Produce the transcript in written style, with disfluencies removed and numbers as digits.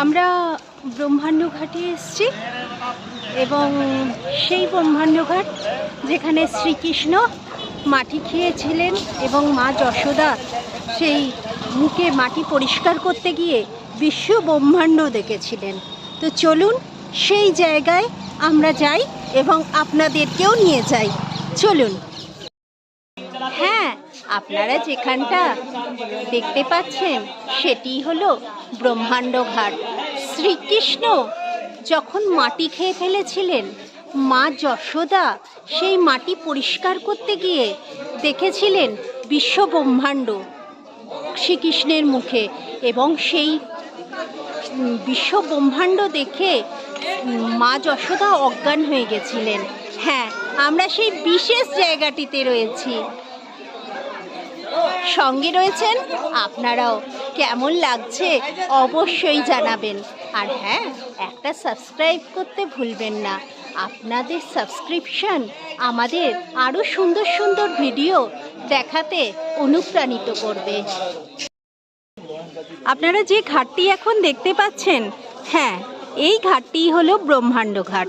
আমরা ব্রহ্মাণ্ড ঘাটে এসেছি এবং সেই ব্রহ্মাণ্ড ঘাট যেখানে শ্রীকৃষ্ণ মাটি খেয়েছিলেন এবং মা যশোদা সেই মুখে মাটি পরিষ্কার করতে গিয়ে বিশ্ব ব্রহ্মাণ্ড দেখেছিলেন। তো চলুন সেই জায়গায় আমরা যাই এবং আপনাদেরকেও নিয়ে যাই। চলুন। হ্যাঁ, আপনারা যেখানটা দেখতে পাচ্ছেন সেটি হলো ব্রহ্মাণ্ড ঘাট। শ্রীকৃষ্ণ যখন মাটি খেয়ে ফেলেছিলেন, মা যশোদা সেই মাটি পরিষ্কার করতে গিয়ে দেখেছিলেন বিশ্ব ব্রহ্মাণ্ড শ্রীকৃষ্ণের মুখে, এবং সেই বিশ্ব ব্রহ্মাণ্ড দেখে মা যশোদা অজ্ঞান হয়ে গেছিলেন। হ্যাঁ, আমরা সেই বিশেষ জায়গাটিতে রয়েছি, সঙ্গে রয়েছেন আপনারাও। কেমন লাগছে অবশ্যই জানাবেন। আর হ্যাঁ, একটা সাবস্ক্রাইব করতে ভুলবেন না। আপনাদের সাবস্ক্রিপশন আমাদের আরও সুন্দর সুন্দর ভিডিও দেখাতে অনুপ্রাণিত করবে। আপনারা যে ঘাটটি এখন দেখতে পাচ্ছেন, হ্যাঁ, এই ঘাটটি হলো ব্রহ্মাণ্ড ঘাট।